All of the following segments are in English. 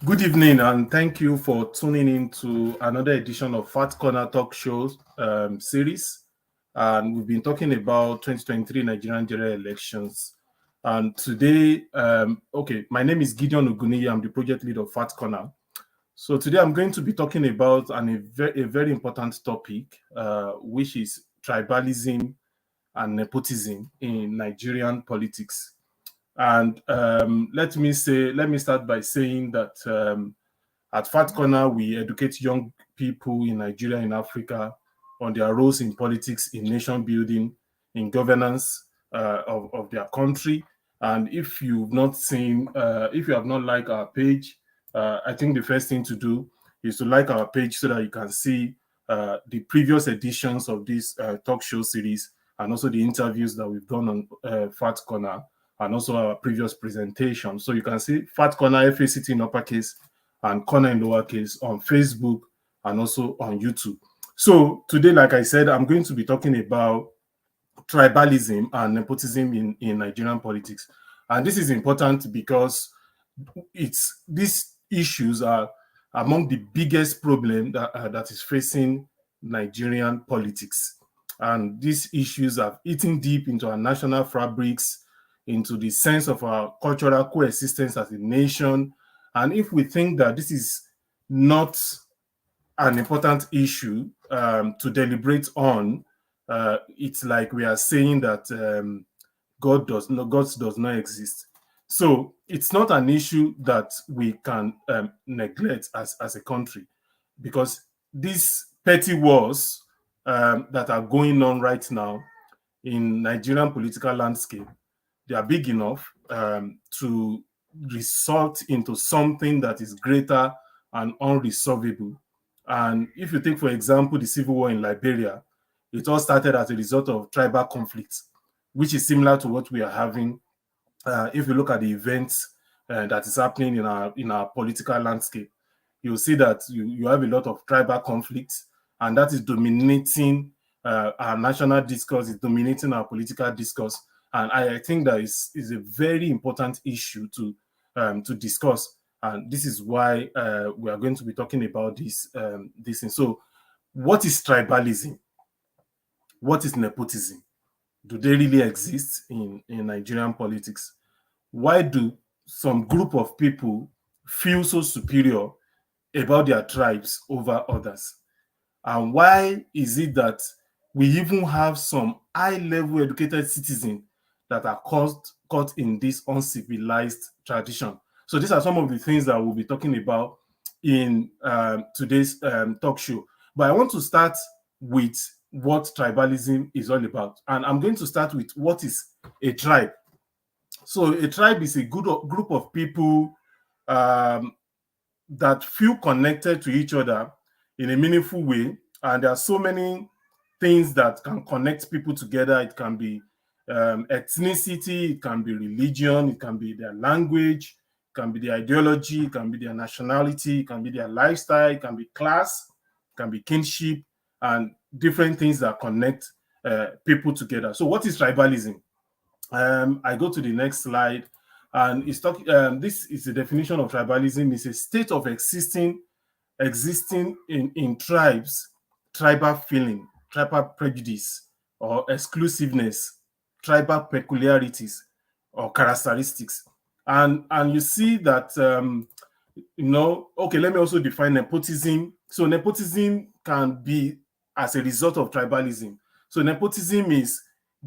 Good evening, and thank you for tuning in to another edition of Fat Corner Talk Shows series. And we've been talking about 2023 Nigerian general elections. And today, my name is Gideon Oguniyi. I'm the project lead of Fat Corner. So today I'm going to be talking about a very important topic, which is tribalism and nepotism in Nigerian politics. And let me start by saying that at Fat Corner, we educate young people in Nigeria and Africa on their roles in politics, in nation building, in governance of their country. And if if you have not liked our page, I think the first thing to do is to like our page so that you can see the previous editions of this talk show series and also the interviews that we've done on Fat Corner and also our previous presentation. So you can see Fat Corner, FACT in uppercase, and Corner in lowercase on Facebook and also on YouTube. So today, like I said, I'm going to be talking about tribalism and nepotism in Nigerian politics. And this is important because these issues are among the biggest problem that is facing Nigerian politics. And these issues have eaten deep into our national fabrics, into the sense of our cultural coexistence as a nation. And if we think that this is not an important issue to deliberate on, it's like we are saying that God does not exist. So it's not an issue that we can neglect as a country, because these petty wars that are going on right now in Nigerian political landscape, they are big enough to result into something that is greater and unresolvable. And if you take, for example, the civil war in Liberia, it all started as a result of tribal conflicts, which is similar to what we are having if you look at the events that is happening in our political landscape. You'll see that you have a lot of tribal conflicts, and that is dominating our national discourse, is dominating our political discourse. And I think that is a very important issue to discuss. And this is why we are going to be talking about this thing. So, what is tribalism? What is nepotism? Do they really exist in Nigerian politics? Why do some group of people feel so superior about their tribes over others? And why is it that we even have some high-level educated citizens that are caught in this uncivilized tradition? So these are some of the things that we'll be talking about in today's talk show. But I want to start with what tribalism is all about. And I'm going to start with what is a tribe. So a tribe is a group of people that feel connected to each other in a meaningful way. And there are so many things that can connect people together. It can be ethnicity, it can be religion, it can be their language, it can be their ideology, it can be their nationality, it can be their lifestyle, it can be class, it can be kinship, and different things that connect people together. So what is tribalism? I go to the next slide, and it's talking. This is the definition of tribalism: is a state of existing in tribes, tribal feeling, tribal prejudice, or exclusiveness, tribal peculiarities or characteristics. And you see that okay. Let me also define nepotism. So nepotism can be as a result of tribalism. So nepotism is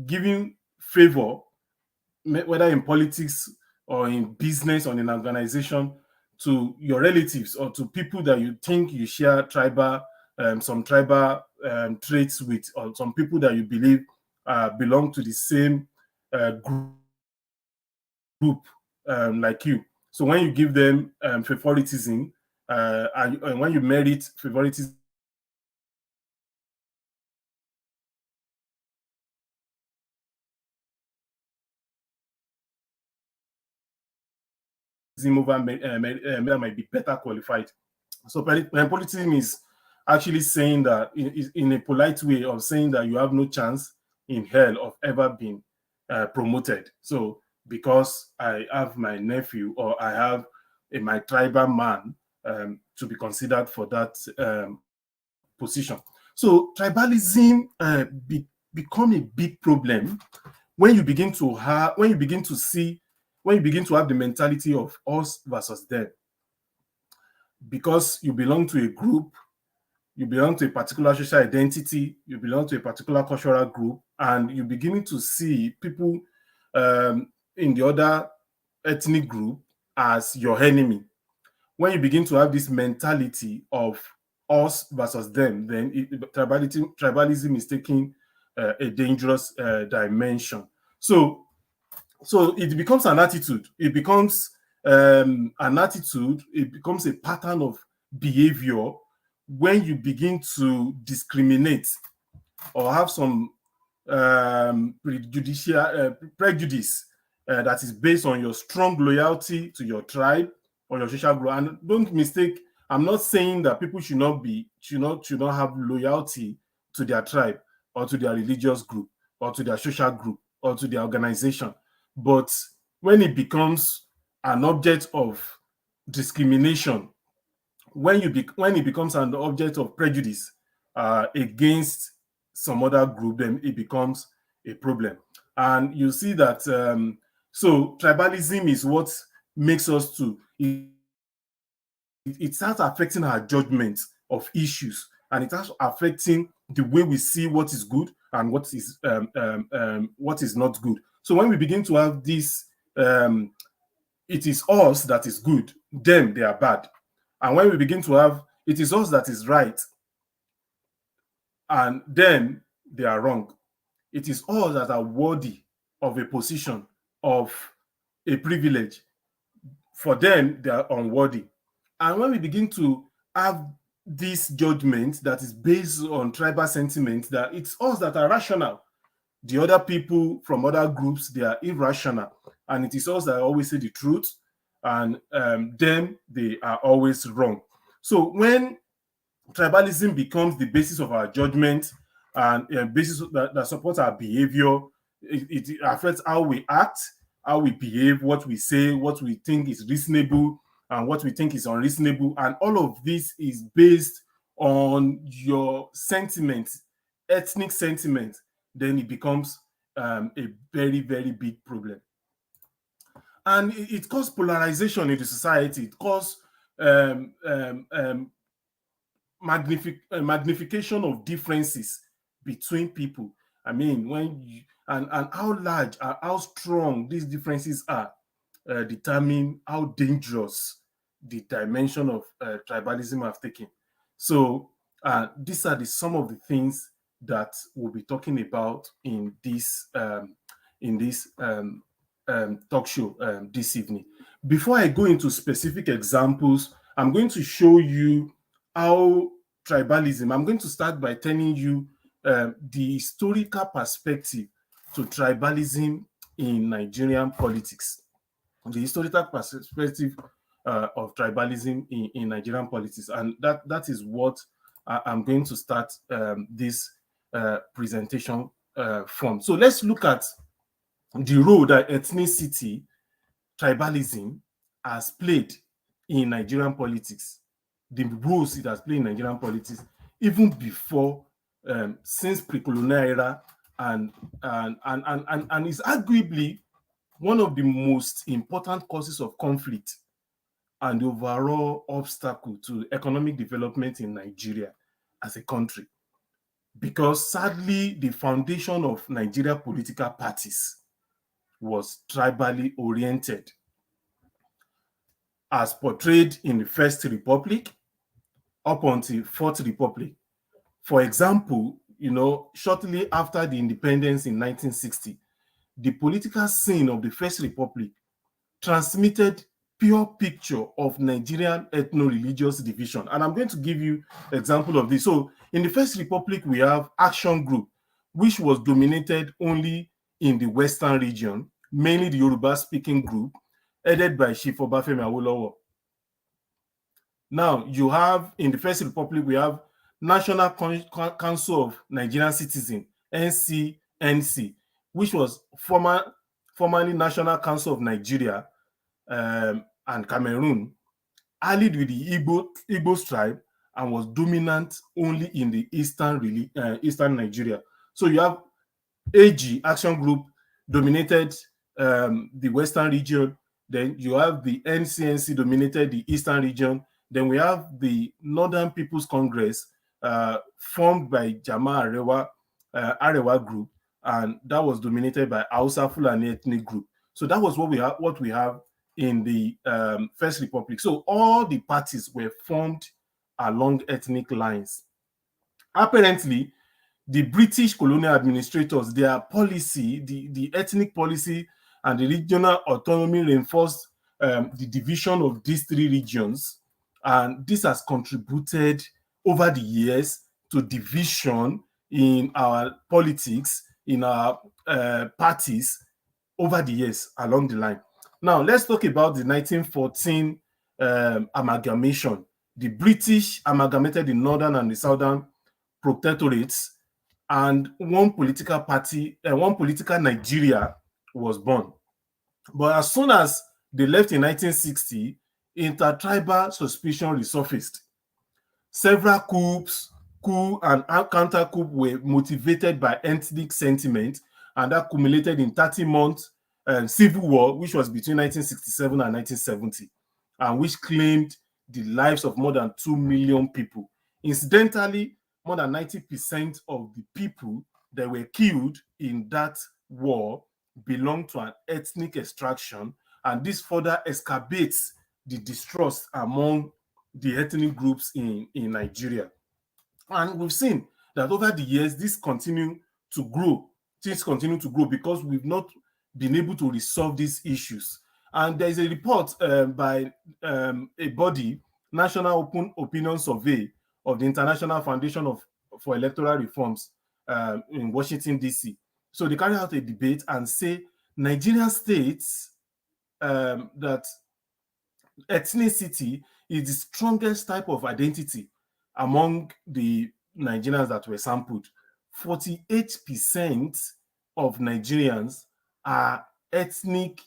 giving favor, whether in politics or in business or in an organization, to your relatives or to people that you think you share some tribal traits with, or some people that you believe belong to the same group like you. So when you give them favoritism, and when you merit favoritism over might be better qualified. So nepotism is actually saying that in a polite way of saying that you have no chance in hell of ever being promoted. So because I have my nephew, or I have my tribal man to be considered for that position. So tribalism become a big problem when you begin to have the mentality of us versus them, because you belong to a group, you belong to a particular social identity, you belong to a particular cultural group, and you're beginning to see people in the other ethnic group as your enemy. When you begin to have this mentality of us versus them, then tribalism is taking a dangerous dimension. So it becomes an attitude. It becomes an attitude. It becomes a pattern of behavior when you begin to discriminate or have some prejudice that is based on your strong loyalty to your tribe or your social group. And don't mistake, I'm not saying that people should not have loyalty to their tribe or to their religious group or to their social group or to their organization. But when it becomes an object of discrimination, when it becomes an object of prejudice against some other group, then it becomes a problem. And you see that so tribalism is what makes us to it starts affecting our judgment of issues, and it starts affecting the way we see what is good and what is not good. So when we begin to have this, it is us that is good, them they are bad. And when we begin to have, it is us that is right, and them they are wrong. It is us that are worthy of a position, of a privilege. For them, they are unworthy. And when we begin to have this judgment that is based on tribal sentiment, that it's us that are rational, the other people from other groups, they are irrational, and it is us that always say the truth, and them, they are always wrong. So when tribalism becomes the basis of our judgment and basis that supports our behavior, it affects how we act, how we behave, what we say, what we think is reasonable, and what we think is unreasonable. And all of this is based on your sentiment, ethnic sentiment. Then it becomes a very, very big problem. And it causes polarization in the society. It causes magnification of differences between people. I mean, when you, and how large, how strong these differences are determine how dangerous the dimension of tribalism have taken. So these are some of the things that we'll be talking about in this talk show this evening. Before I go into specific examples, I'm going to show you how tribalism, I'm going to start by telling you the historical perspective to tribalism in Nigerian politics. The historical perspective of tribalism in Nigerian politics. And that is what I'm going to start this presentation from. So let's look at the role that ethnicity, tribalism has played in Nigerian politics, the roles it has played in Nigerian politics, even before, since pre-colonial era, and is arguably one of the most important causes of conflict and overall obstacle to economic development in Nigeria as a country. Because sadly, the foundation of Nigeria political parties was tribally oriented, as portrayed in the First Republic up until Fourth Republic. For example, shortly after the independence in 1960, the political scene of the First Republic transmitted pure picture of Nigerian ethno-religious division. And I'm going to give you an example of this. So in the First Republic, we have Action Group, which was dominated only in the Western region, mainly the Yoruba-speaking group, headed by Chief Obafemi Awolowo. Now, you have, in the First Republic, we have National Council of Nigerian Citizens, NCNC, which was formerly National Council of Nigeria and Cameroon, allied with the Igbo tribe and was dominant only in the eastern Nigeria. So you have AG, Action Group, dominated the western region. Then you have the NCNC dominated the eastern region. Then we have the Northern People's Congress, formed by Jama Arewa group, and that was dominated by Hausa Fulani ethnic group. So that was what we have in the First Republic. So all the parties were formed along ethnic lines. Apparently, the British colonial administrators, their policy, the ethnic policy and the regional autonomy reinforced the division of these three regions. And this has contributed over the years to division in our politics, in our parties over the years along the line. Now, let's talk about the 1914 amalgamation. The British amalgamated the northern and the southern protectorates, and one political Nigeria was born. But as soon as they left in 1960, intertribal suspicion resurfaced. Several coup and counter-coup were motivated by ethnic sentiment, and that culminated in 30-month civil war, which was between 1967 and 1970, and which claimed the lives of more than 2 million people. Incidentally, more than 90% of the people that were killed in that war belonged to an ethnic extraction, and this further exacerbates the distrust among the ethnic groups in Nigeria. And we've seen that over the years, things continue to grow because we've not been able to resolve these issues. And there is a report by a body, National Open Opinion Survey of the International Foundation for Electoral Reforms in Washington, D.C. So they carry out a debate and say Nigerian states that ethnicity is the strongest type of identity among the Nigerians that were sampled. 48% of Nigerians are ethnic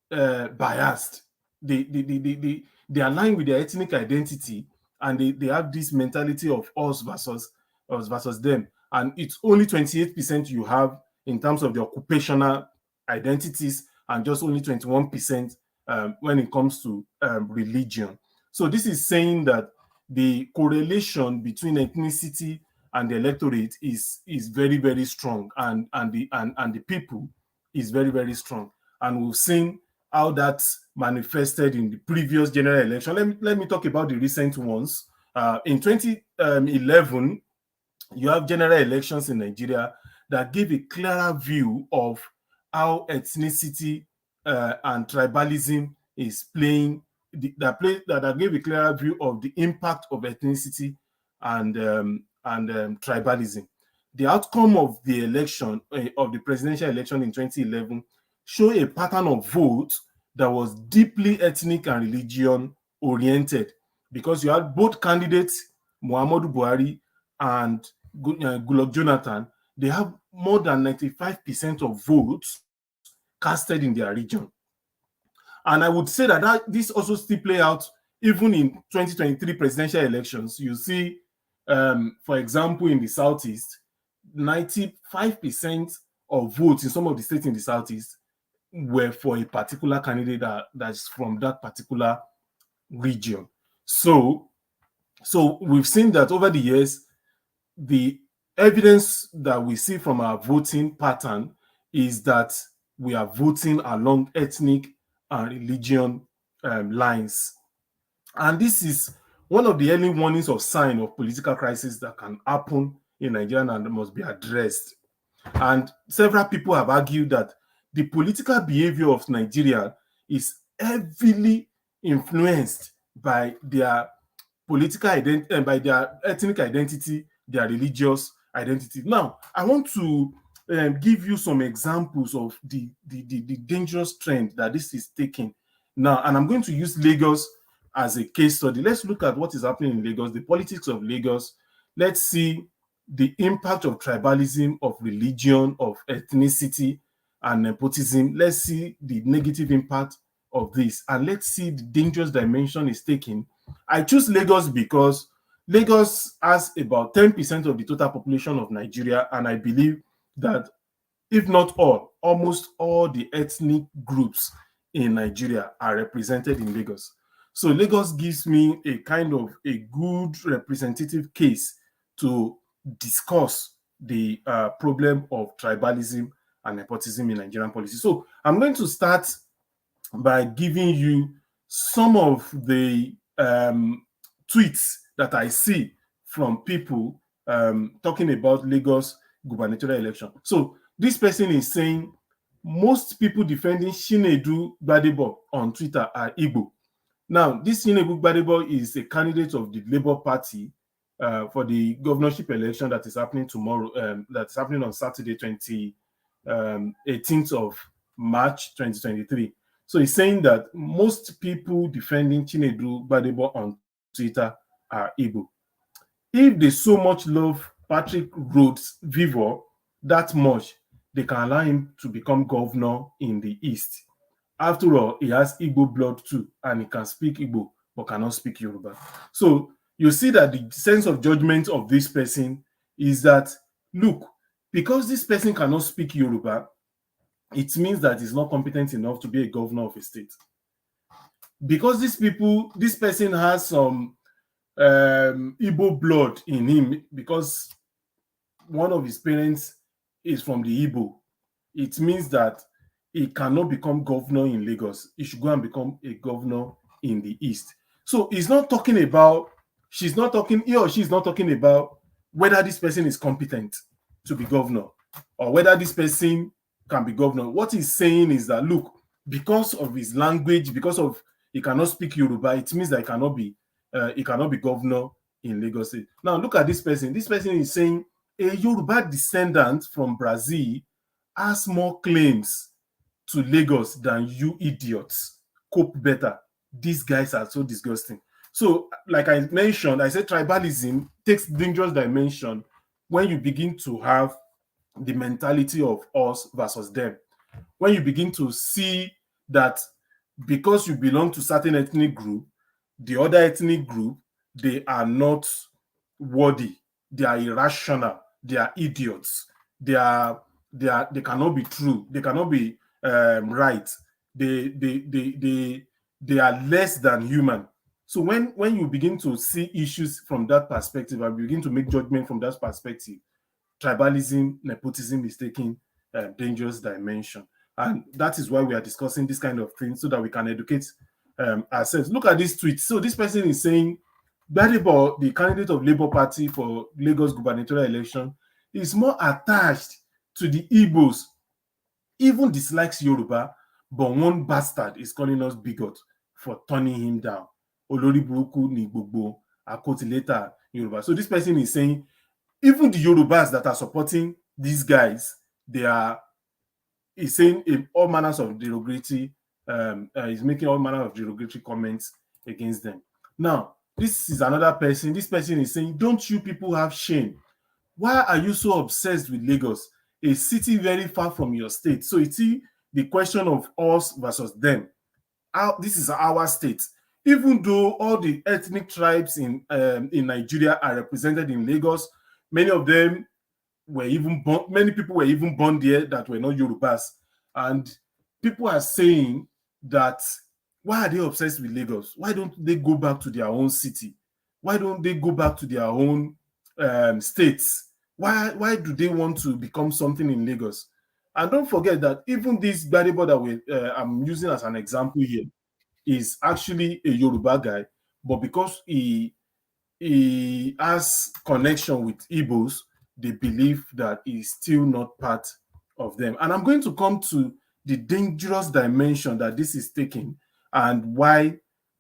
biased. They align with their ethnic identity, and they have this mentality of us versus them. And it's only 28% you have in terms of the occupational identities, and just only 21% when it comes to religion. So this is saying that the correlation between ethnicity and the electorate is very, very strong, and the people is very, very strong. And we've seen how that manifested in the previous general election. Let me talk about the recent ones. In 2011, you have general elections in Nigeria that give a clearer view of how ethnicity and tribalism is playing, that gave a clearer view of the impact of ethnicity and tribalism. The outcome of the election, of the presidential election in 2011, showed a pattern of vote that was deeply ethnic and religion oriented, because you had both candidates, Muhammadu Buhari and Goodluck Jonathan. They have more than 95% of votes casted in their region. And I would say that this also still play out even in 2023 presidential elections. You see, for example, in the Southeast, 95% of votes in some of the states in the Southeast were for a particular candidate that's from that particular region. So we've seen that over the years, the evidence that we see from our voting pattern is that we are voting along ethnic and religion lines. And this is one of the early warnings of sign of political crisis that can happen in Nigeria and must be addressed. And several people have argued that the political behavior of Nigeria is heavily influenced by their political identity, by their ethnic identity, their religious identity. Now, I want to give you some examples of the dangerous trend that this is taking now, and I'm going to use Lagos as a case study. Let's look at what is happening in Lagos, the politics of Lagos. Let's see the impact of tribalism, of religion, of ethnicity, and nepotism. Let's see the negative impact of this, and let's see the dangerous dimension it's taking I choose Lagos because Lagos has about 10% of the total population of Nigeria, and I believe that if not all, almost all the ethnic groups in Nigeria are represented in Lagos. So Lagos gives me a kind of a good representative case to discuss the problem of tribalism and nepotism in Nigerian policy. So I'm going to start by giving you some of the tweets that I see from people talking about Lagos gubernatorial election. So this person is saying most people defending Chinedu Gbadebo on Twitter are Igbo. Now, this Chinedu Gbadebo is a candidate of the Labour Party for the governorship election that is happening tomorrow, that is happening on Saturday, 18th of March 2023. So he's saying that most people defending Chinedu Gbadebo on Twitter are Igbo. If they so much love Patrick Rhodes Vivor that much, they can allow him to become governor in the East. After all, he has Igbo blood too, and he can speak Igbo but cannot speak Yoruba. So you see that the sense of judgment of this person is that, look, because this person cannot speak Yoruba, it means that he's not competent enough to be a governor of a state. Because this person has some Igbo blood in him, because one of his parents is from the Igbo, it means that he cannot become governor in Lagos. He should go and become a governor in the East. So he's not talking about, he or she is not talking about whether this person is competent to be governor or whether this person can be governor. What he's saying is that, look, because of his language, because of he cannot speak Yoruba, it means that he cannot be governor in Lagos State. Now look at this person. This person is saying a Yoruba descendant from Brazil has more claims to Lagos than you idiots. Cope better. These guys are so disgusting. So, like I mentioned, I said tribalism takes dangerous dimension when you begin to have the mentality of us versus them. When you begin to see that because you belong to certain ethnic group, the other ethnic group, they are not worthy. They are irrational. They are idiots. They cannot be true. They cannot be right. They are less than human. So when you begin to see issues from that perspective and begin to make judgment from that perspective, tribalism, nepotism is taking a dangerous dimension. And that is why we are discussing this kind of thing, so that we can educate ourselves. Look at this tweet. So this person is saying, Gbadebo, the candidate of Labour Party for Lagos gubernatorial election, is more attached to the Igbos, even dislikes Yoruba, but one bastard is calling us bigot for turning him down. Olori Buruku ni gbogbo akotileta Yoruba. So this person is saying, even the Yorubas that are supporting these guys, he's saying all manners of derogatory, he's making all manner of derogatory comments against them. Now, this is another person. This person is saying, don't you people have shame? Why are you so obsessed with Lagos, a city very far from your state? So you see the question of us versus them. This is our state. Even though all the ethnic tribes in Nigeria are represented in Lagos, many of them were even born, many people were even born there that were not Yorubas. And people are saying that, why are they obsessed with Lagos? Why don't they go back to their own city? Why don't they go back to their own states? Why do they want to become something in Lagos? And don't forget that even this Gbadebo that I'm using as an example here is actually a Yoruba guy, but because he has connection with Igbos, they believe that he's still not part of them. And I'm going to come to the dangerous dimension that this is taking and why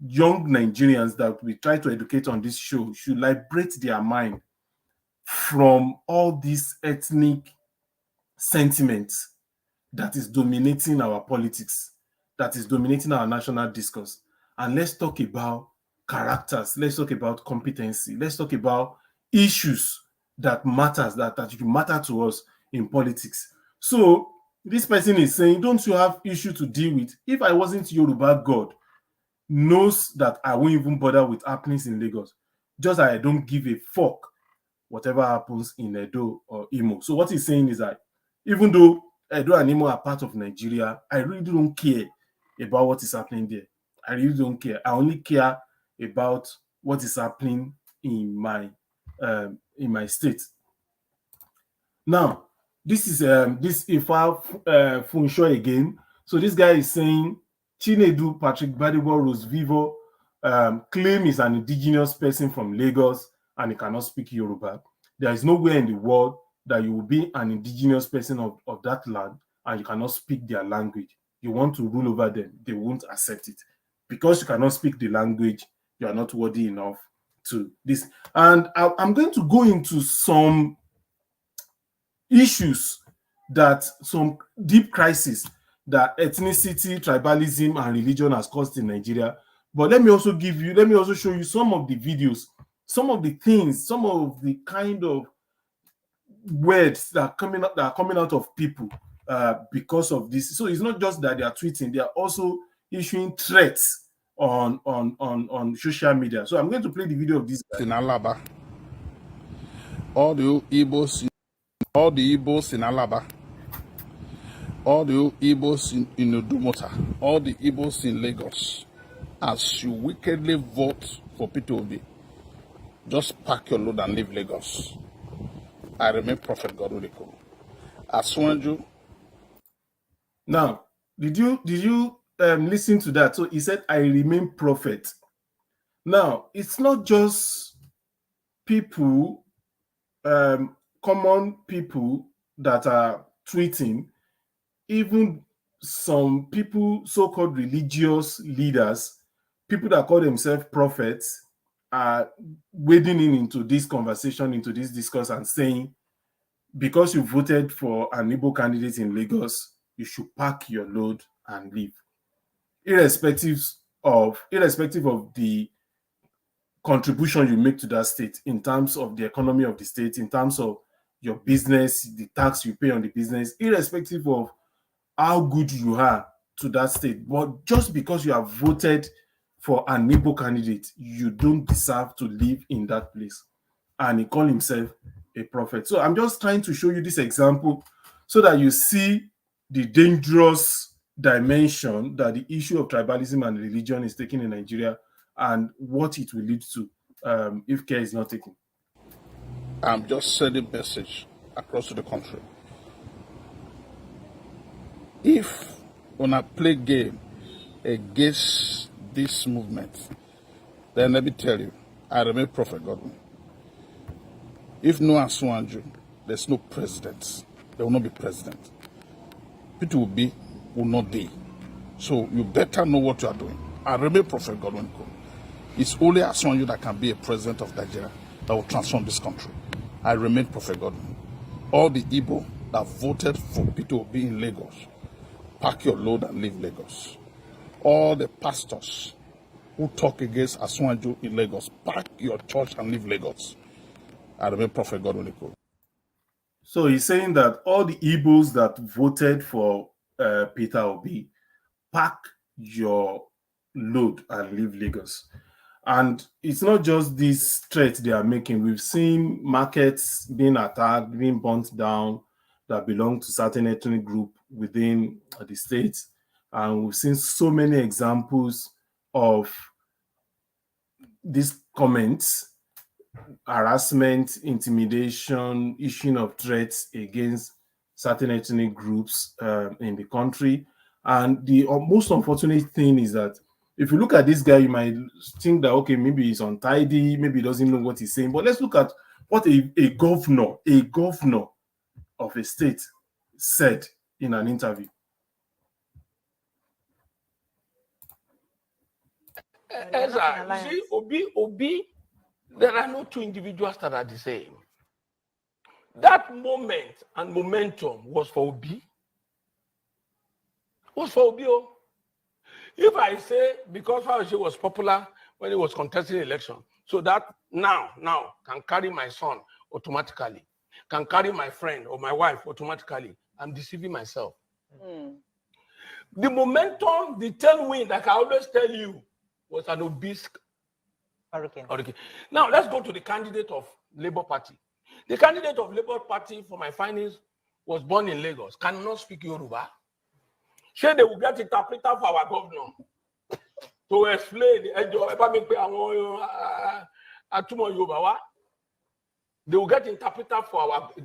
young Nigerians that we try to educate on this show should liberate their mind from all these ethnic sentiments that is dominating our politics, that is dominating our national discourse. And let's talk about characters. Let's talk about competency. Let's talk about issues that matters, that matter to us in politics. So this person is saying, don't you have issue to deal with? If I wasn't Yoruba God, knows that I won't even bother with happenings in Lagos. Just that I don't give a fuck whatever happens in Edo or Imo. So what he's saying is that even though Edo and Imo are part of Nigeria, I really don't care about what is happening there. I really don't care. I only care about what is happening in my state. Now, this is this Ifa Funsho again. So this guy is saying Chinedu Patrick Badibo Rose Vivo claim is an indigenous person from Lagos and he cannot speak Yoruba. There is nowhere in the world that you will be an indigenous person of that land and you cannot speak their language. You want to rule over them, they won't accept it. Because you cannot speak the language, you are not worthy enough to this. And I'm going to go into some issues that some deep crisis that ethnicity, tribalism, and religion has caused in Nigeria. But let me also show you some of the videos, some of the things, some of the kind of words that are coming out of people because of this. So it's not just that they are tweeting; they are also issuing threats on social media. So I'm going to play the video of this guy. In Alaba, all the Igbos in Alaba, all the Igbos in Udumota, all the Igbos in Lagos, as you wickedly vote for P2B, just pack your load and leave Lagos. I remain Prophet Godwiniko. Aswanju. Now, did you listen to that? So he said, "I remain prophet." Now, it's not just people, common people that are tweeting. Even some people, so-called religious leaders, people that call themselves prophets, are wading into this conversation, into this discourse, and saying, because you voted for an Igbo candidate in Lagos, you should pack your load and leave, irrespective of the contribution you make to that state in terms of the economy of the state, in terms of your business, the tax you pay on the business, irrespective of how good you are to that state. But just because you have voted for an Igbo candidate, you don't deserve to live in that place. And he called himself a prophet. So I'm just trying to show you this example so that you see the dangerous dimension that the issue of tribalism and religion is taking in Nigeria and what it will lead to if care is not taken. I'm just sending a message across the country. If when I play game against this movement, then let me tell you, I remain Prophet Godwin. If no Aswanju, there's no president. There will not be president. It will not be. So you better know what you are doing. I remain Prophet Godwin. It's only Aswanju that can be a president of Nigeria that will transform this country. I remain Prophet Godwin. All the Igbo that voted for P2B in Lagos, pack your load and leave Lagos. All the pastors who talk against Aswanju in Lagos, pack your church and leave Lagos. I remain Prophet Godwin. So he's saying that all the Igbos that voted for Peter Obi, pack your load and leave Lagos. And it's not just this threat they are making. We've seen markets being attacked, being burnt down that belong to certain ethnic group within the state. And we've seen so many examples of these comments, harassment, intimidation, issuing of threats against certain ethnic groups in the country. And the most unfortunate thing is that if you look at this guy, you might think that, okay, maybe he's untidy, maybe he doesn't know what he's saying. But let's look at what a governor of a state said in an interview. You see, Obi, there are no two individuals that are the same. That moment and momentum was for Obi. If I say because Fauci was popular when he was contesting the election, so that now can carry my son automatically, can carry my friend or my wife automatically, I'm deceiving myself. The momentum, the tailwind, like I always tell you, was an obese Hurricane. Now, let's go to the candidate of Labour Party. The candidate of Labour Party, for my findings, was born in Lagos, cannot speak Yoruba. Sure, they will get interpreter for our governor to explain. They will get interpreter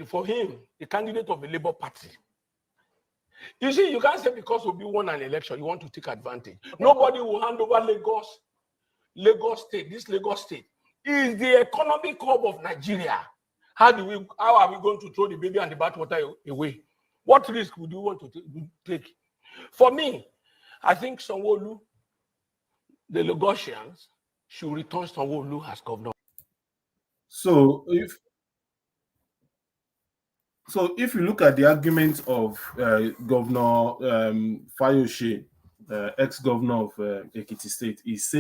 for him, the candidate of the Labour Party. You see, you can't say because Obi won an election, you want to take advantage. Nobody will hand over Lagos State. This Lagos State is the economic hub of Nigeria. How are we going to throw the baby and the bathwater away? What risk would you want to take? For me, I think Sanwo-Olu, the Lagosians, should return Sanwo-Olu as governor. So if you look at the argument of Governor Fayose, ex-governor of Ekiti State, he's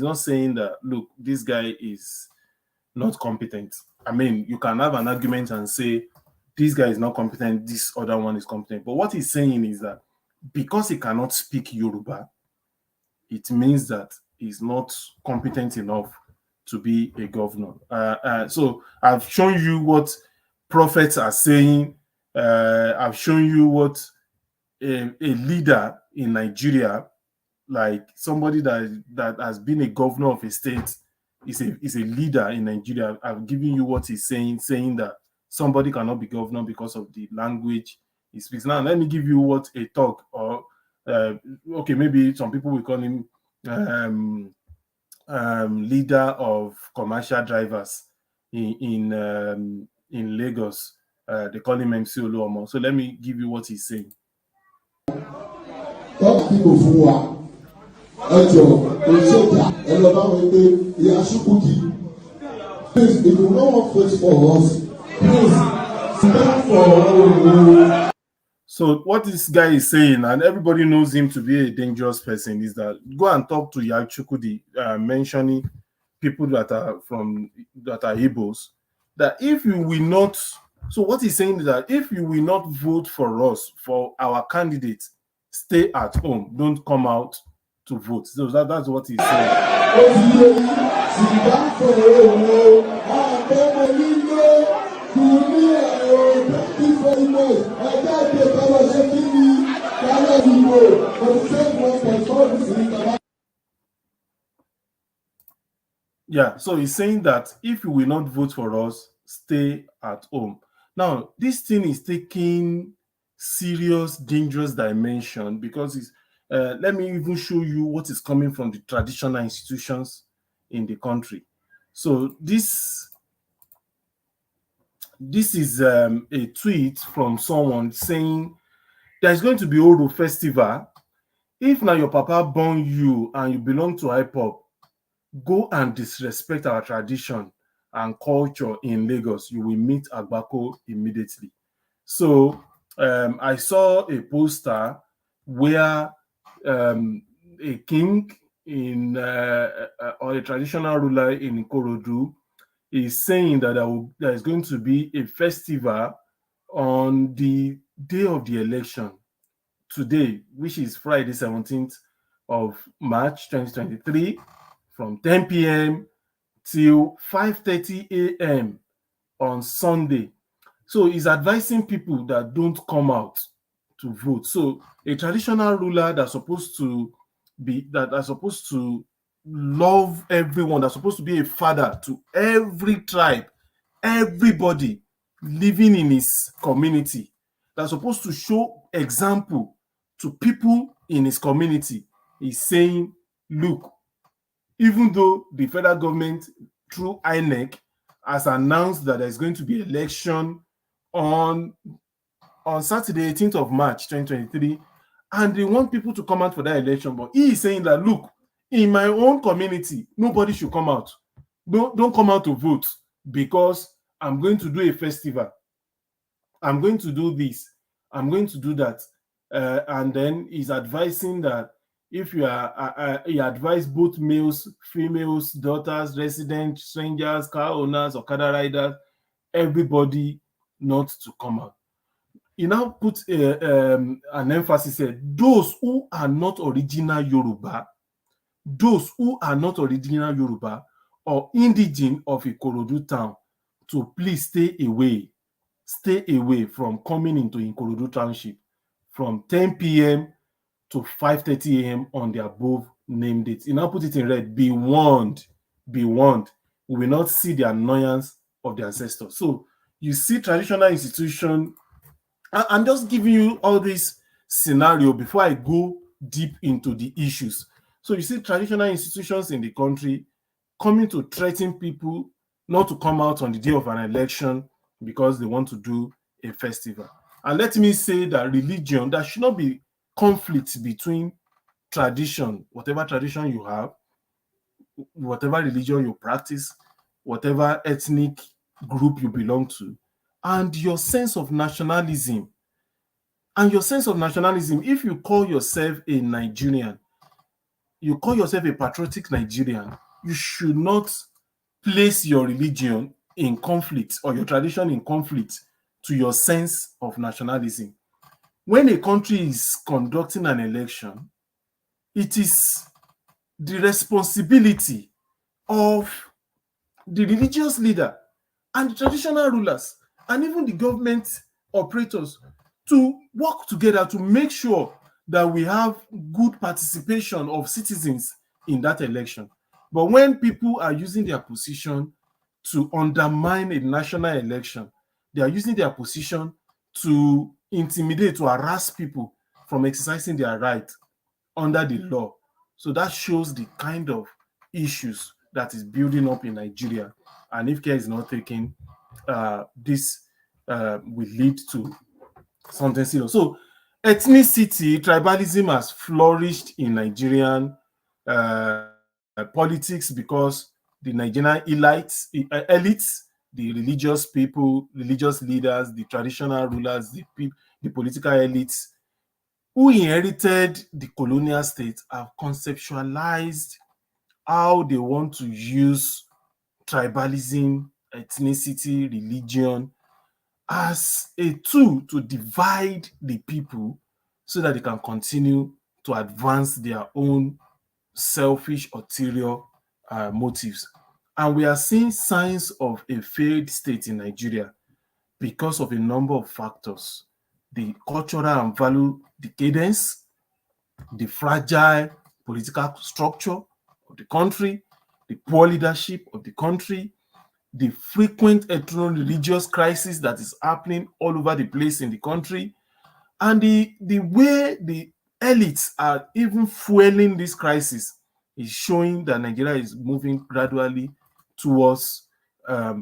not saying that, look, this guy is not competent. I mean, you can have an argument and say this guy is not competent, this other one is competent. But what he's saying is that because he cannot speak Yoruba, it means that he's not competent enough to be a governor. So I've shown you what prophets are saying. I've shown you what a leader in Nigeria, like somebody that has been a governor of a state, is a leader in Nigeria. I've given you what he's saying that somebody cannot be governor because of the language he speaks. Now, let me give you what a talk, or okay, maybe some people will call him leader of commercial drivers in Lagos. They call him MC Oluomo. So let me give you what he's saying. Please, if you don't want to for us, please stand for. So what this guy is saying, and everybody knows him to be a dangerous person, is that go and talk to Yachukudi, mentioning people that are Igbos, that if you will not, so what he's saying is that if you will not vote for us, for our candidate, stay at home, don't come out to vote. So that's what he's saying. Yeah, so he's saying that if you will not vote for us, stay at home. Now, this thing is taking serious, dangerous dimension, because it's let me even show you what is coming from the traditional institutions in the country. So this is a tweet from someone saying there's going to be Oro Festival. If now your papa born you and you belong to hip-hop, go and disrespect our tradition and culture in Lagos, you will meet Agbako immediately. So I saw a poster where a king or a traditional ruler in Ikorodu is saying that there is going to be a festival on the day of the election, today, which is Friday, 17th of March, 2023, from 10 p.m. till 5:30 a.m. on Sunday. So he's advising people that don't come out to vote. So a traditional ruler that's supposed to love everyone, that's supposed to be a father to every tribe, everybody living in his community, that's supposed to show example to people in his community, is saying, look, even though the federal government through INEC has announced that there's going to be election on Saturday, 18th of March, 2023, and they want people to come out for that election, but he is saying that, look, in my own community, nobody should come out. Don't come out to vote, because I'm going to do a festival. I'm going to do this. I'm going to do that. And then he's advising that if you are, he advised both males, females, daughters, residents, strangers, car owners, Okada riders, everybody not to come out. He now put an emphasis here, those who are not original Yoruba, those who are not original Yoruba or indigene of Ikorodu town to please stay away from coming into Ikorodu township from 10 p.m. to 5:30 a.m. on the above named dates. You now put it in red. Be warned. Be warned. We will not see the annoyance of the ancestors. So you see traditional institution. I'm just giving you all this scenario before I go deep into the issues. So you see traditional institutions in the country coming to threaten people not to come out on the day of an election because they want to do a festival. And let me say that religion, there should not be conflict between tradition, whatever tradition you have, whatever religion you practice, whatever ethnic group you belong to, and your sense of nationalism. And your sense of nationalism, if you call yourself a Nigerian, you call yourself a patriotic Nigerian, you should not place your religion in conflict or your tradition in conflict to your sense of nationalism. When a country is conducting an election, it is the responsibility of the religious leader and the traditional rulers and even the government operators to work together to make sure that we have good participation of citizens in that election. But when people are using their position to undermine a national election, they are using their position to intimidate, to harass people from exercising their right under the law. So that shows the kind of issues that is building up in Nigeria. And if care is not taken, this will lead to something serious. So ethnicity, tribalism has flourished in Nigerian politics because the Nigerian elites, the religious people, religious leaders, the traditional rulers, the political elites who inherited the colonial state have conceptualized how they want to use tribalism, ethnicity, religion as a tool to divide the people so that they can continue to advance their own selfish, ulterior motives. And we are seeing signs of a failed state in Nigeria because of a number of factors: the cultural and value decadence, the fragile political structure of the country, the poor leadership of the country, the frequent ethno-religious crisis that is happening all over the place in the country, and the way the elites are even fueling this crisis is showing that Nigeria is moving gradually towards a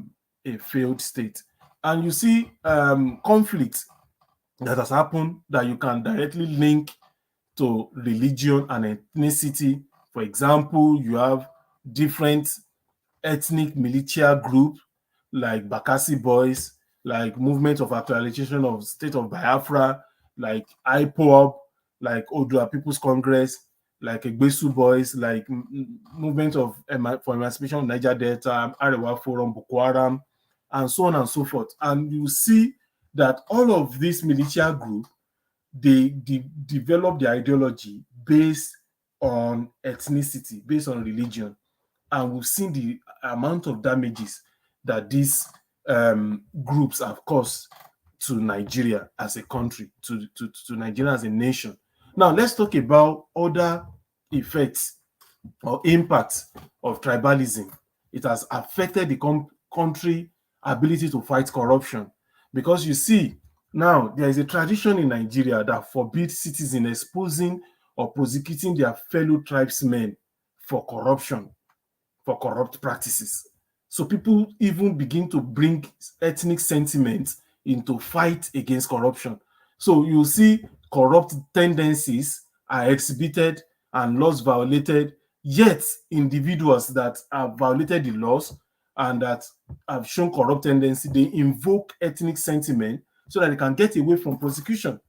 failed state. And you see conflict that has happened that you can directly link to religion and ethnicity. For example, you have different ethnic militia group like Bakassi Boys, like Movement of Actualization of State of Biafra, like IPOB, like Odua People's Congress, like Egbesu Boys, like Movement for Emancipation of Niger Delta, Arewa Forum, Boko Haram, and so on and so forth. And you see that all of these militia groups, they develop their ideology based on ethnicity, based on religion. And we've seen the amount of damages that these groups have caused to Nigeria as a country, to Nigeria as a nation. Now, let's talk about other effects or impacts of tribalism. It has affected the country ability to fight corruption, because you see, now there is a tradition in Nigeria that forbids citizens exposing or prosecuting their fellow tribesmen for corruption, for corrupt practices. So people even begin to bring ethnic sentiments into fight against corruption. So you see corrupt tendencies are exhibited and laws violated, yet individuals that have violated the laws and that have shown corrupt tendency, they invoke ethnic sentiment so that they can get away from prosecution.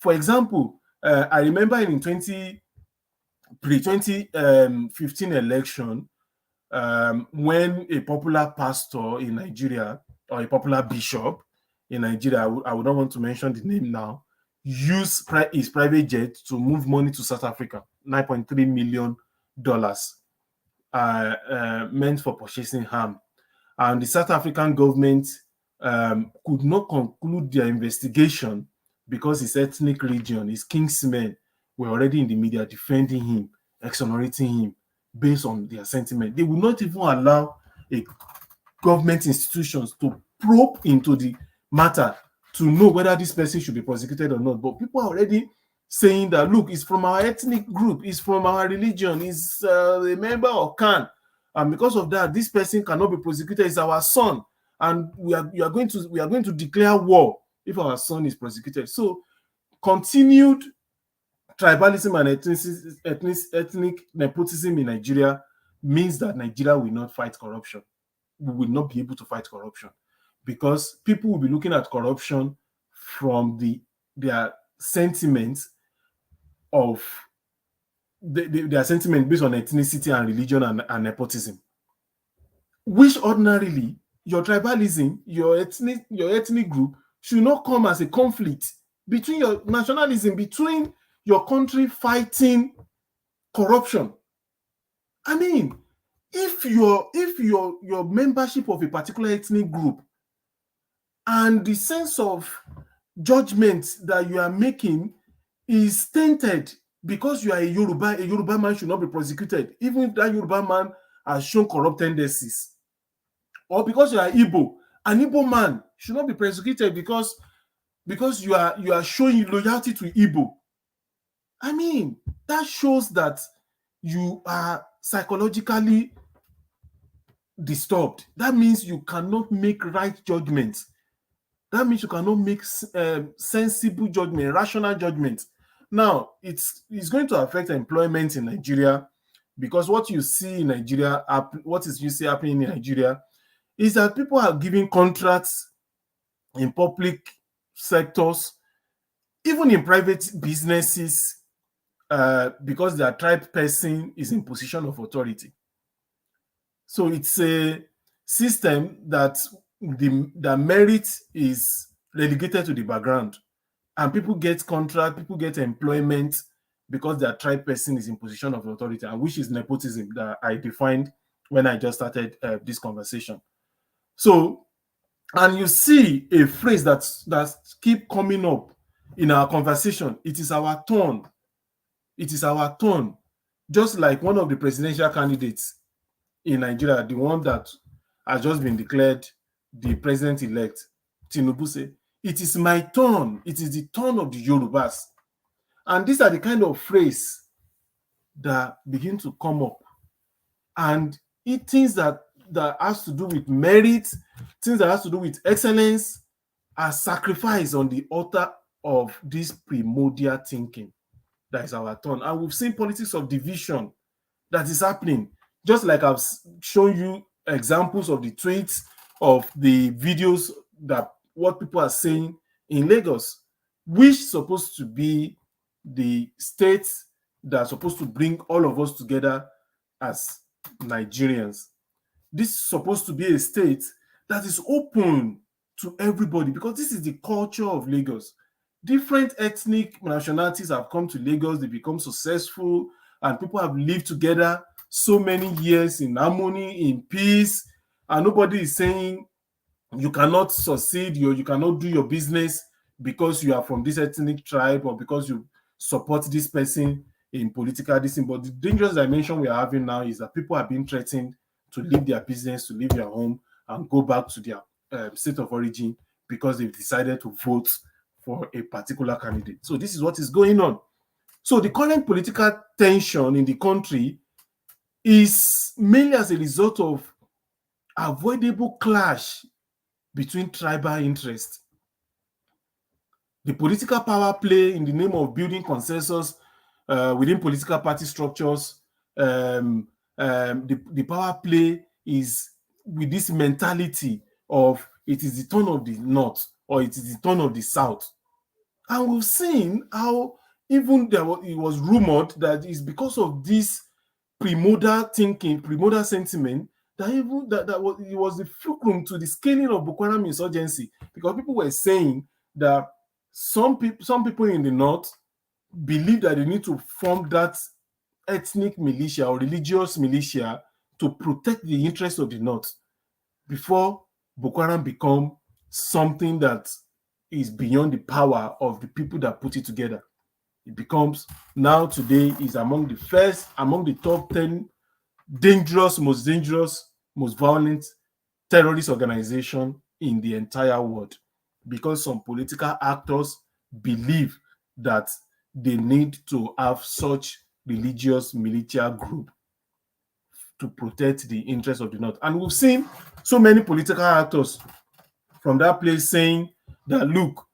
For example, I remember in pre-2015 election, when a popular pastor in Nigeria or a popular bishop in Nigeria, I would not want to mention the name now, used his private jet to move money to South Africa, $9.3 million meant for purchasing arms. And the South African government could not conclude their investigation because his ethnic region, his kinsmen, were already in the media defending him, exonerating him based on their sentiment. They would not even allow a government institutions to probe into the matter to know whether this person should be prosecuted or not. But people are already saying that, look, it's from our ethnic group, it's from our religion, it's a member of Khan. And because of that, this person cannot be prosecuted. It's our son. And we are going to declare war if our son is prosecuted. So continued tribalism and ethnic nepotism in Nigeria means that Nigeria will not fight corruption. We will not be able to fight corruption because people will be looking at corruption from their sentiments of their sentiment based on ethnicity and religion and nepotism, which ordinarily your tribalism, your ethnic group should not come as a conflict between your nationalism, between your country fighting corruption. I mean, if your membership of a particular ethnic group and the sense of judgment that you are making is tainted because you are a Yoruba man should not be prosecuted, even if that Yoruba man has shown corrupt tendencies. Or because you are Igbo, an Igbo man should not be prosecuted because you are showing loyalty to Igbo. I mean, that shows that you are psychologically disturbed. That means you cannot make right judgments. That means you cannot make sensible judgment, rational judgment. Now, it's going to affect employment in Nigeria because what you see in Nigeria, you see happening in Nigeria is that people are giving contracts in public sectors, even in private businesses, because their tribe person is in position of authority. So it's a system that the merit is relegated to the background, and people get contract, people get employment because their tribe person is in position of authority, and which is nepotism that I defined when I just started this conversation. So, and you see a phrase that keep coming up in our conversation. It is our turn. It is our turn. Just like one of the presidential candidates in Nigeria, the one that has just been declared the president-elect, Tinubu, said, it is my turn. It is the turn of the Yorubas. And these are the kind of phrase that begin to come up. And things that has to do with merit, things that has to do with excellence, are sacrificed on the altar of this primordial thinking. That is our turn. And we've seen politics of division that is happening. Just like I've shown you examples of the tweets, of the videos, that what people are saying in Lagos, which is supposed to be the state that's supposed to bring all of us together as Nigerians. This is supposed to be a state that is open to everybody because this is the culture of Lagos. Different ethnic nationalities have come to Lagos, they become successful, and people have lived together so many years in harmony, in peace, and nobody is saying you cannot succeed, you cannot do your business because you are from this ethnic tribe or because you support this person in political dissent. But the dangerous dimension we are having now is that people are being threatened to leave their business, to leave their home, and go back to their state of origin because they've decided to vote for a particular candidate. So this is what is going on. So the current political tension in the country is mainly as a result of avoidable clash between tribal interests. The political power play in the name of building consensus within political party structures, the power play is with this mentality of it is the turn of the North or it is the turn of the South. And we've seen how even it was rumored that it's because of this primordial thinking, primordial sentiment, that even it was the fulcrum to the scaling of Boko Haram insurgency, because people were saying that some people in the North believe that they need to form that ethnic militia or religious militia to protect the interests of the North before Boko Haram become something that is beyond the power of the people that put it together. It becomes now today is among the top 10 dangerous, most violent terrorist organization in the entire world, because some political actors believe that they need to have such religious militia group to protect the interests of the North. And we've seen so many political actors from that place saying that, look,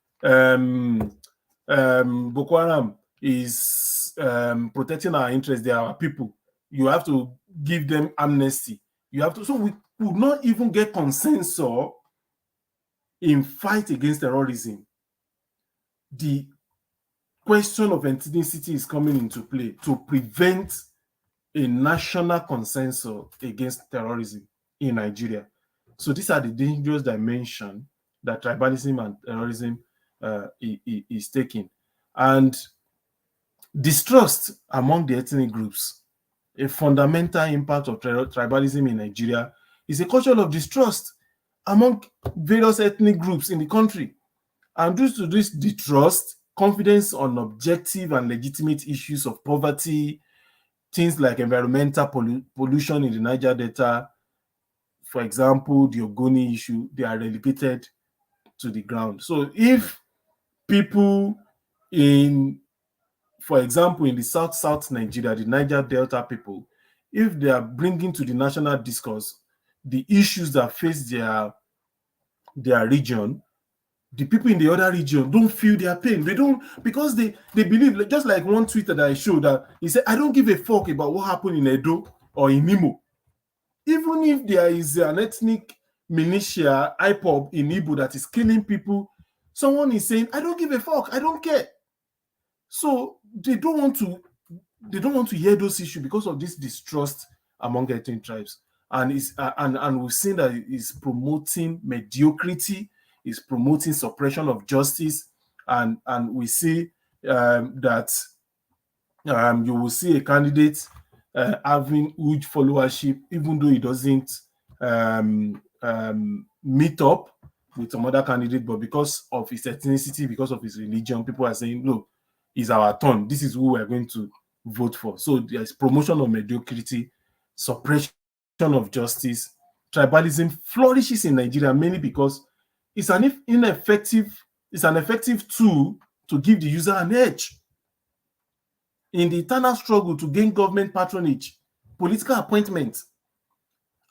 Boko Haram is protecting our interests. They are our people. You have to give them amnesty. You have to. So we could not even get consensus in fight against terrorism. The question of ethnicity is coming into play to prevent a national consensus against terrorism in Nigeria. So these are the dangerous dimensions that tribalism and terrorism is taking. And distrust among the ethnic groups, a fundamental impact of tribalism in Nigeria is a culture of distrust among various ethnic groups in the country. And due to this distrust, confidence on objective and legitimate issues of poverty, things like environmental pollution in the Niger Delta, for example, the Ogoni issue, they are relegated to the ground. So if people in, for example, in the South Nigeria, the Niger Delta people, if they are bringing to the national discourse the issues that face their region, the people in the other region don't feel their pain. They don't, because they believe, just like one tweeter that I showed, that he said, I don't give a fuck about what happened in Edo or in Imo. Even if there is an ethnic militia, IPOB in Igbo that is killing people, someone is saying, I don't give a fuck, I don't care. So they don't want to hear those issues because of this distrust among ethnic tribes. And we've seen that it's promoting mediocrity, is promoting suppression of justice, and we see that you will see a candidate having huge followership, even though he doesn't meet up with some other candidate, but because of his ethnicity, because of his religion, people are saying, look, it's our turn. This is who we're going to vote for. So there's promotion of mediocrity, suppression of justice. Tribalism flourishes in Nigeria mainly because it's an effective tool to give the user an edge in the eternal struggle to gain government patronage, political appointment.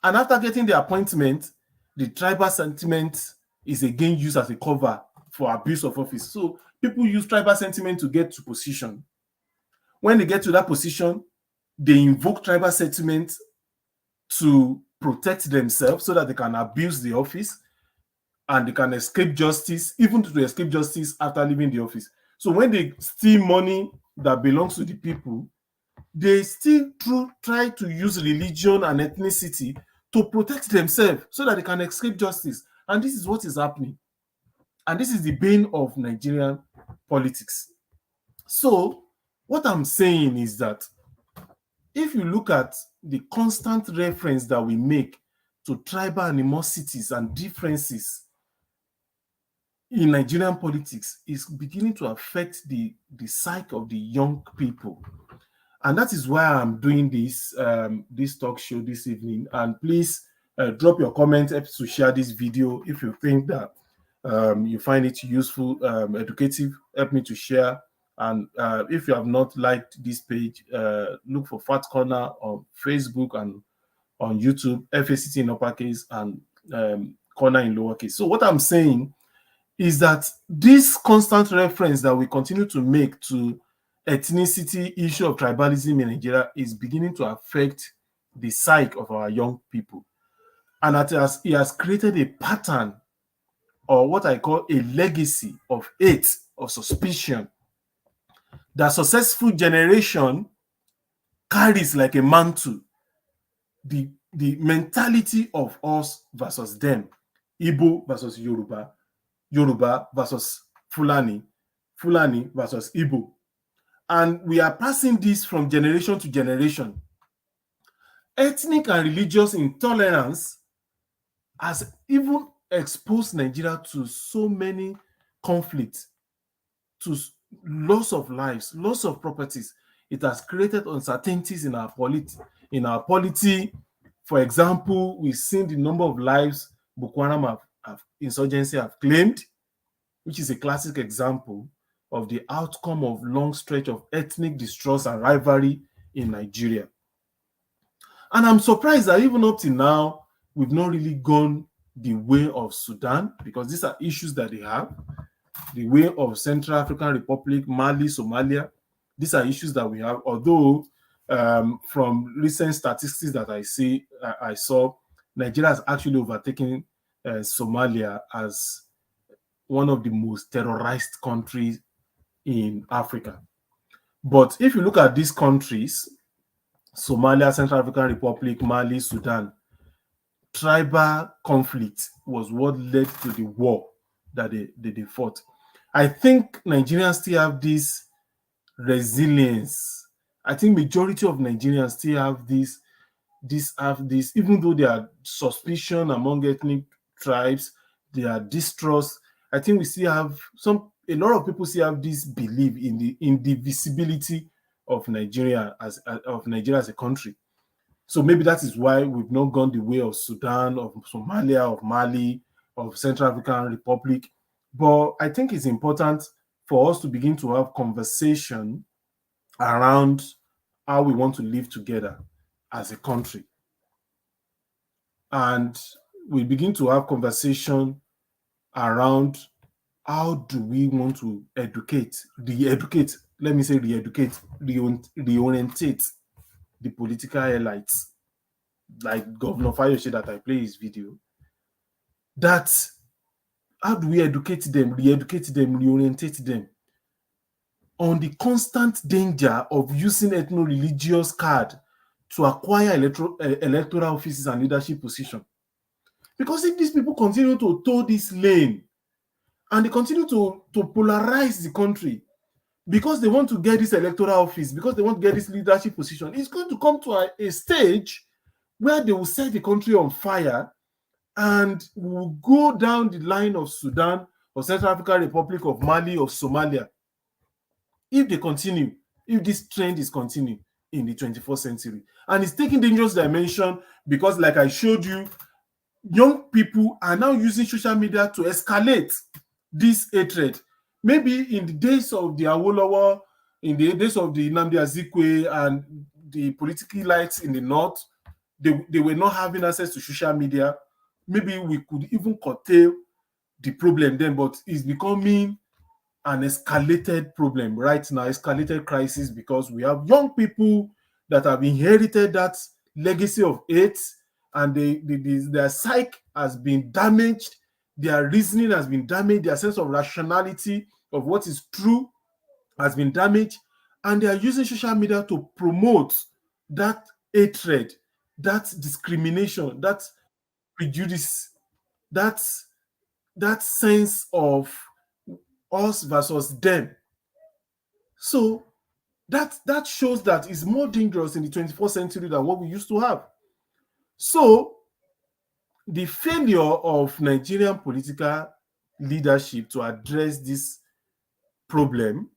And after getting the appointment, the tribal sentiment is again used as a cover for abuse of office. So people use tribal sentiment to get to position. When they get to that position, they invoke tribal sentiment to protect themselves so that they can abuse the office and they can escape justice, even to escape justice after leaving the office. So when they steal money that belongs to the people, they still try to use religion and ethnicity to protect themselves so that they can escape justice. And this is what is happening. And this is the bane of Nigerian politics. So what I'm saying is that if you look at the constant reference that we make to tribal animosities and differences in Nigerian politics, is beginning to affect the psyche of the young people. And that is why I'm doing this talk show this evening. And please drop your comments, help to share this video if you think that you find it useful, educative, help me to share. And if you have not liked this page, look for Fat Corner on Facebook and on YouTube, FACT in uppercase and Corner in lowercase. So what I'm saying is that this constant reference that we continue to make to ethnicity issue of tribalism in Nigeria is beginning to affect the psyche of our young people. And it has created a pattern, or what I call a legacy of hate, of suspicion, that successful generation carries like a mantle. The mentality of us versus them, Igbo versus Yoruba, Yoruba versus Fulani, Fulani versus Igbo. And we are passing this from generation to generation. Ethnic and religious intolerance has even exposed Nigeria to so many conflicts, to loss of lives, loss of properties. It has created uncertainties in our polity. For example, we've seen the number of lives Boko Haram insurgency have claimed, which is a classic example of the outcome of long stretch of ethnic distrust and rivalry in Nigeria. And I'm surprised that even up to now, we've not really gone the way of Sudan, because these are issues that they have. The way of Central African Republic, Mali, Somalia, these are issues that we have. Although from recent statistics that I saw, Nigeria has actually overtaken Somalia as one of the most terrorized countries in Africa. But if you look at these countries, Somalia, Central African Republic, Mali, Sudan, tribal conflict was what led to the war that they fought. I think Nigerians still have this resilience. I think majority of Nigerians still have this, even though there are suspicion among ethnic tribes, there are distrust. I think we still have a lot of people still have this belief in the indivisibility of Nigeria as a country. So maybe that is why we've not gone the way of Sudan, of Somalia, of Mali, of Central African Republic. But I think it's important for us to begin to have conversation around how we want to live together as a country. And we begin to have conversation around how do we want to re-educate, reorientate the political elites, like Governor Fayose that I play his video. That how do we educate them, re-educate them, reorientate them on the constant danger of using ethno-religious card to acquire electoral offices and leadership positions? Because if these people continue to toe this lane and they continue to polarize the country because they want to get this electoral office, because they want to get this leadership position, it's going to come to a stage where they will set the country on fire and will go down the line of Sudan, or Central African Republic, of Mali, of Somalia. If this trend is continuing in the 21st century. And it's taking dangerous dimension because, like I showed you, young people are now using social media to escalate this hatred. Maybe in the days of the Awolowo, in the days of the Nnamdi Azikiwe and the political elites in the north, they were not having access to social media. Maybe we could even curtail the problem then, but it's becoming an escalated problem right now, escalated crisis, because we have young people that have inherited that legacy of hate, and their psyche has been damaged, their reasoning has been damaged, their sense of rationality of what is true has been damaged, and they are using social media to promote that hatred, that discrimination, that prejudice, that sense of us versus them. So that shows that it's more dangerous in the 21st century than what we used to have. So the failure of Nigerian political leadership to address this problem,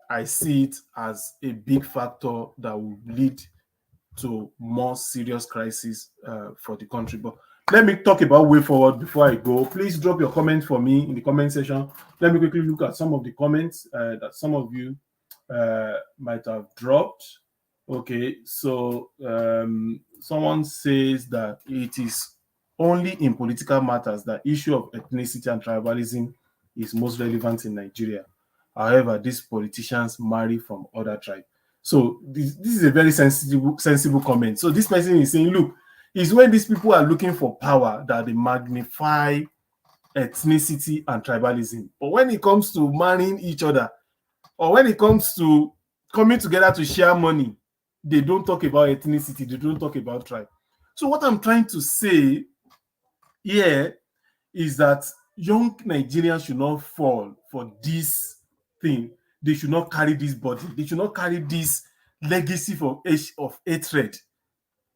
I see it as a big factor that will lead to more serious crisis for the country. But let me talk about way forward before I go. Please drop your comments for me in the comment section. Let me quickly look at some of the comments that some of you might have dropped. Okay, so someone says that it is only in political matters that issue of ethnicity and tribalism is most relevant in Nigeria. However, these politicians marry from other tribes. So this is a very sensible comment. So this person is saying, look, it's when these people are looking for power that they magnify ethnicity and tribalism. But when it comes to marrying each other, or when it comes to coming together to share money, they don't talk about ethnicity, they don't talk about tribe. So what I'm trying to say here is that young Nigerians should not fall for this thing. they should not carry this burden. They should not carry this legacy of hatred.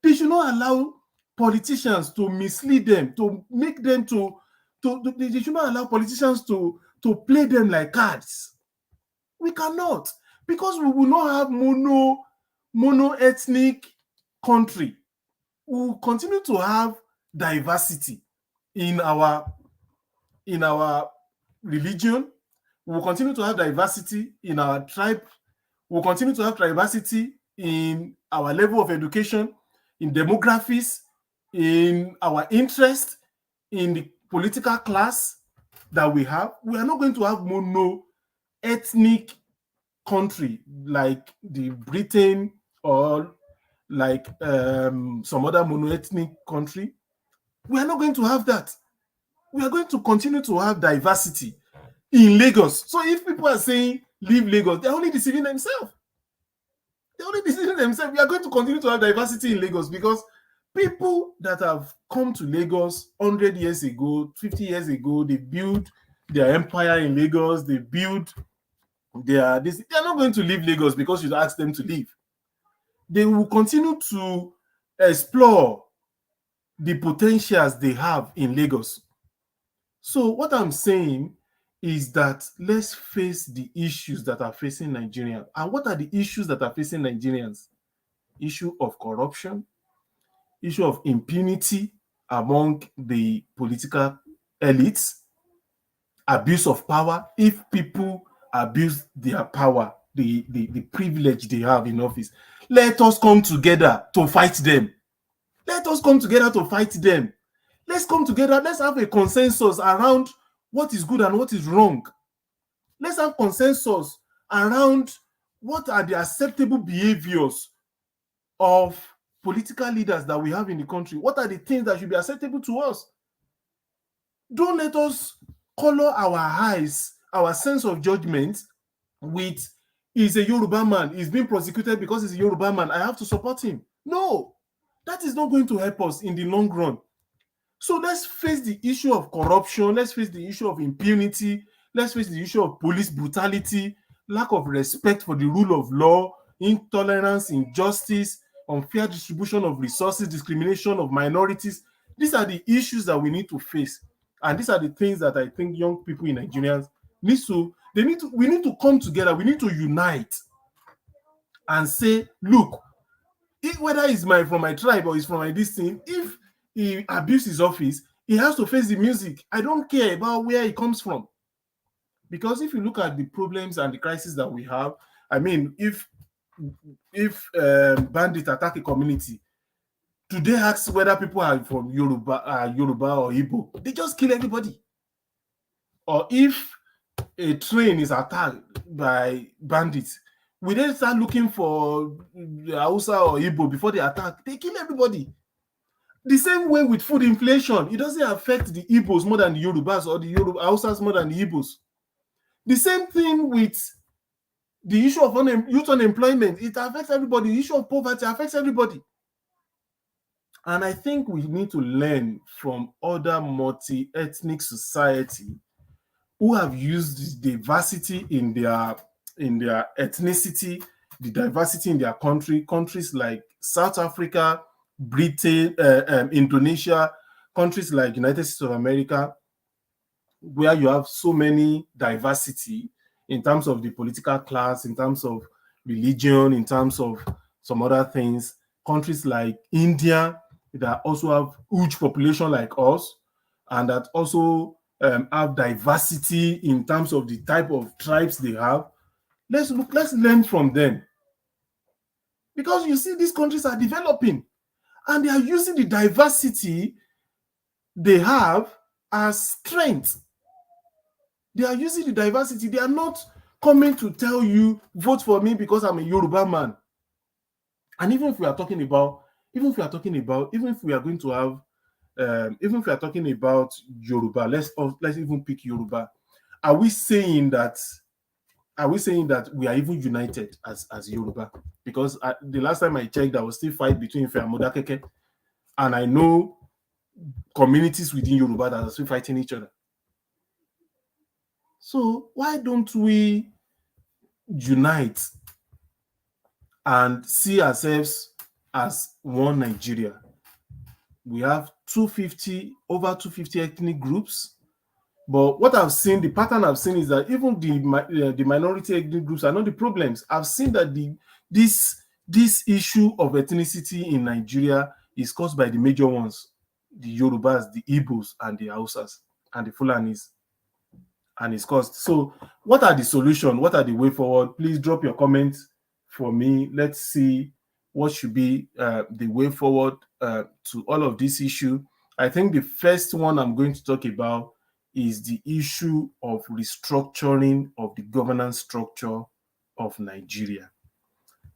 They should not allow politicians to mislead them, to make them they should not allow politicians to play them like cards. We cannot, because we will not have mono-ethnic country. We will continue to have diversity in our religion. We will continue to have diversity in our tribe. We will continue to have diversity in our level of education, in demographics, in our interest, in the political class that we have. We are not going to have mono-ethnic country like the Britain or like some other mono-ethnic country. We are not going to have that. We are going to continue to have diversity in Lagos. So if people are saying leave Lagos, they're only deceiving themselves. They're only deceiving themselves. We are going to continue to have diversity in Lagos because people that have come to Lagos 100 years ago, 50 years ago, they built their empire in Lagos, they built they are not going to leave Lagos because you ask them to leave. They will continue to explore the potentials they have in Lagos. So what I'm saying is that let's face the issues that are facing Nigerians. And what are the issues that are facing Nigerians? Issue of corruption, issue of impunity among the political elites, abuse of power. If people abuse their power, the privilege they have in office, let us come together to fight them. Let us come together to fight them. Let's come together. Let's have a consensus around what is good and what is wrong. Let's have consensus around what are the acceptable behaviors of political leaders that we have in the country. What are the things that should be acceptable to us? Don't let us color our eyes, our sense of judgment with he's a Yoruba man, he's being prosecuted because he's a Yoruba man, I have to support him. No, that is not going to help us in the long run. So let's face the issue of corruption, let's face the issue of impunity, let's face the issue of police brutality, lack of respect for the rule of law, intolerance, injustice, unfair distribution of resources, discrimination of minorities. These are the issues that we need to face. And these are the things that I think young people in Nigerians we need to come together, we need to unite and say, look, whether it's from my tribe or it's from my this thing, if he abuses his office, he has to face the music. I don't care about where he comes from. Because if you look at the problems and the crises that we have, I mean, if bandits attack a community, do they ask whether people are from Yoruba or Igbo? They just kill everybody. Or if a train is attacked by bandits, we then start looking for Hausa or Igbo before they attack. They kill everybody. The same way with food inflation, it doesn't affect the Igbos more than the Yorubas or the Hausas more than the Igbos. The same thing with the issue of youth unemployment. It affects everybody. The issue of poverty affects everybody. And I think we need to learn from other multi-ethnic society who have used the diversity in their ethnicity, the diversity in their countries like South Africa, Britain, Indonesia, countries like United States of America, where you have so many diversity in terms of the political class, in terms of religion, in terms of some other things. Countries like India that also have huge population like us, and that also have diversity in terms of the type of tribes they have. Let's learn from them. Because you see, these countries are developing and they are using the diversity they have as strength. They are using the diversity. They are not coming to tell you, vote for me because I'm a Yoruba man. And even if we are talking about Yoruba, let's even pick Yoruba. Are we saying that we are even united as Yoruba? Because the last time I checked, there was still fight between Ife and Modakeke, and I know communities within Yoruba that are still fighting each other. So why don't we unite and see ourselves as one Nigeria. We have over 250 ethnic groups. But what I've seen, the pattern I've seen is that even the minority ethnic groups are not the problems. I've seen that this issue of ethnicity in Nigeria is caused by the major ones, the Yorubas, the Igbos, and the Hausas, and the Fulanis. And it's caused. So what are the solutions? What are the way forward? Please drop your comments for me. Let's see what should be the way forward to all of this issue. I think the first one I'm going to talk about is the issue of restructuring of the governance structure of Nigeria.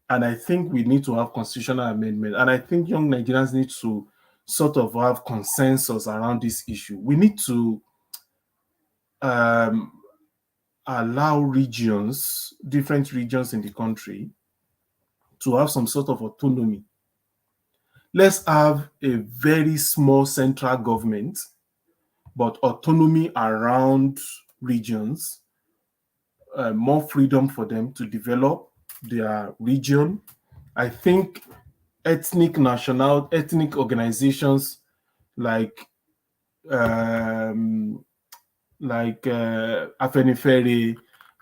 And I think we need to have constitutional amendment. And I think young Nigerians need to sort of have consensus around this issue. We need to allow regions, different regions in the country, to have some sort of autonomy. Let's have a very small central government, but autonomy around regions, more freedom for them to develop their region. I think ethnic organizations like Afenifere,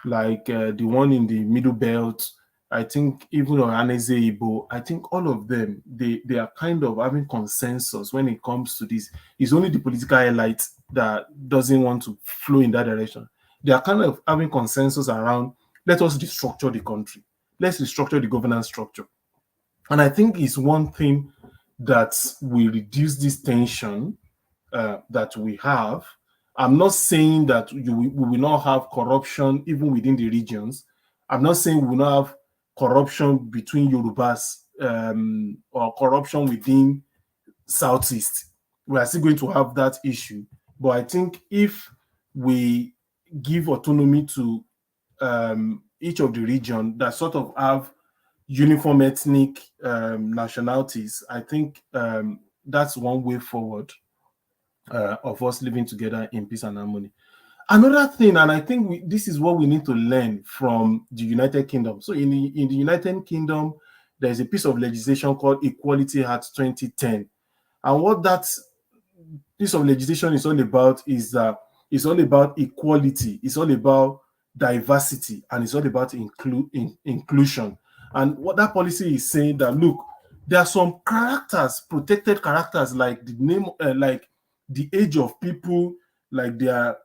like the one in the Middle Belt, I think even Ohaneze Igbo, I think all of them, they are kind of having consensus when it comes to this. It's only the political elite that doesn't want to flow in that direction. They are kind of having consensus around, let us restructure the country. Let's restructure the governance structure. And I think it's one thing that will reduce this tension that we have. I'm not saying that we will not have corruption even within the regions. I'm not saying we will not have corruption between Yorubas or corruption within Southeast. We are still going to have that issue. But I think if we give autonomy to each of the region that sort of have uniform ethnic nationalities, I think that's one way forward of us living together in peace and harmony. Another thing, and I think this is what we need to learn from the United Kingdom. So in the United Kingdom, there's a piece of legislation called Equality Act 2010. And what that piece of legislation is all about is that it's all about equality, it's all about diversity, and it's all about inclusion. And what that policy is saying that, look, there are some characters, protected characters, like the name, like the age of people, like their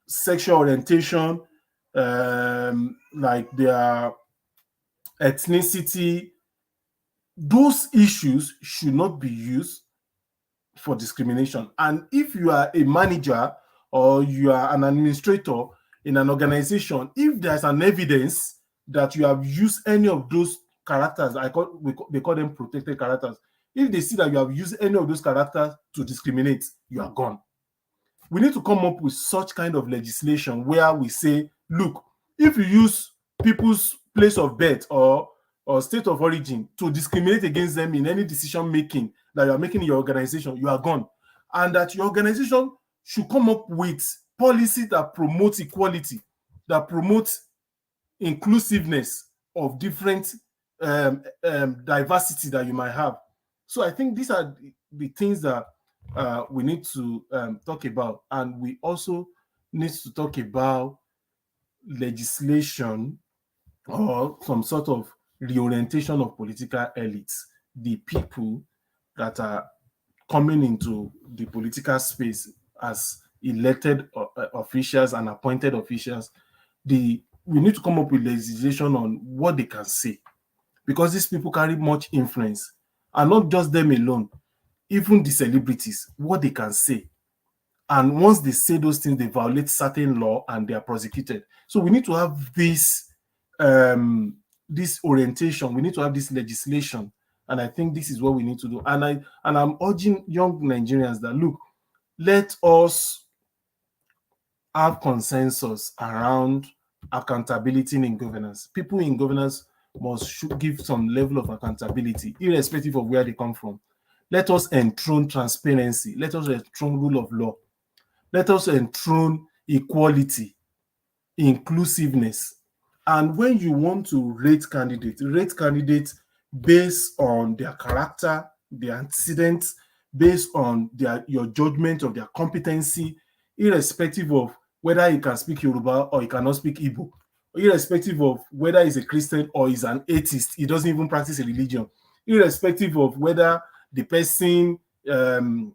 sexual orientation, like their ethnicity. Those issues should not be used for discrimination. And if you are a manager or you are an administrator in an organization, if there's an evidence that you have used any of those characters, they call them protected characters. If they see that you have used any of those characters to discriminate, you are gone. We need to come up with such kind of legislation where we say, look, if you use people's place of birth or state of origin to discriminate against them in any decision making that you are making in your organization, you are gone. And that your organization should come up with policy that promotes equality, that promotes inclusiveness of different diversity that you might have. So I think these are the things that we need to talk about. And we also need to talk about legislation or some sort of reorientation of political elites, the people that are coming into the political space as elected officials and appointed officials. We need to come up with legislation on what they can say, because these people carry much influence, and not just them alone, even the celebrities, what they can say. And once they say those things, they violate certain law and they are prosecuted. So we need to have this orientation. We need to have this legislation, and I think this is what we need to do. And I'm urging young Nigerians that, look, let us have consensus around accountability in governance. People in governance should give some level of accountability, irrespective of where they come from. Let us enthrone transparency. Let us enthrone rule of law. Let us enthrone equality, inclusiveness, And when you want to rate candidates based on their character, their antecedents, based on your judgment of their competency, irrespective of whether he can speak Yoruba or he cannot speak Igbo, irrespective of whether he's a Christian or he's an atheist, he doesn't even practice a religion, irrespective of whether the person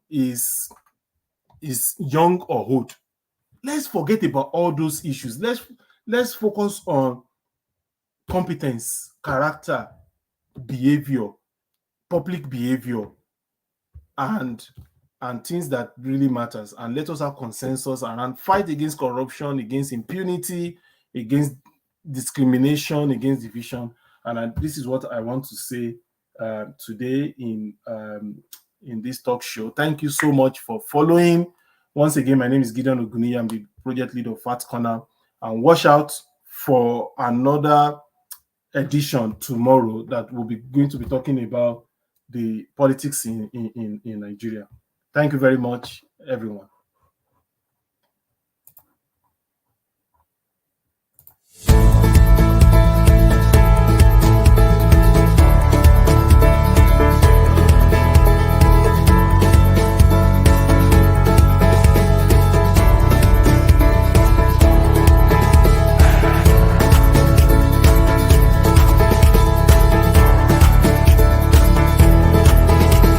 is young or old. Let's forget about all those issues. Let's focus on competence, character, behavior, public behavior, and things that really matters. And let us have consensus around fight against corruption, against impunity, against discrimination, against division. And this is what I want to say today in this talk show. Thank you so much for following. Once again, my name is Gideon Oguni. I'm the project leader of Fat Corner. And watch out for another edition tomorrow that will be going to be talking about the politics in Nigeria. Thank you very much, everyone.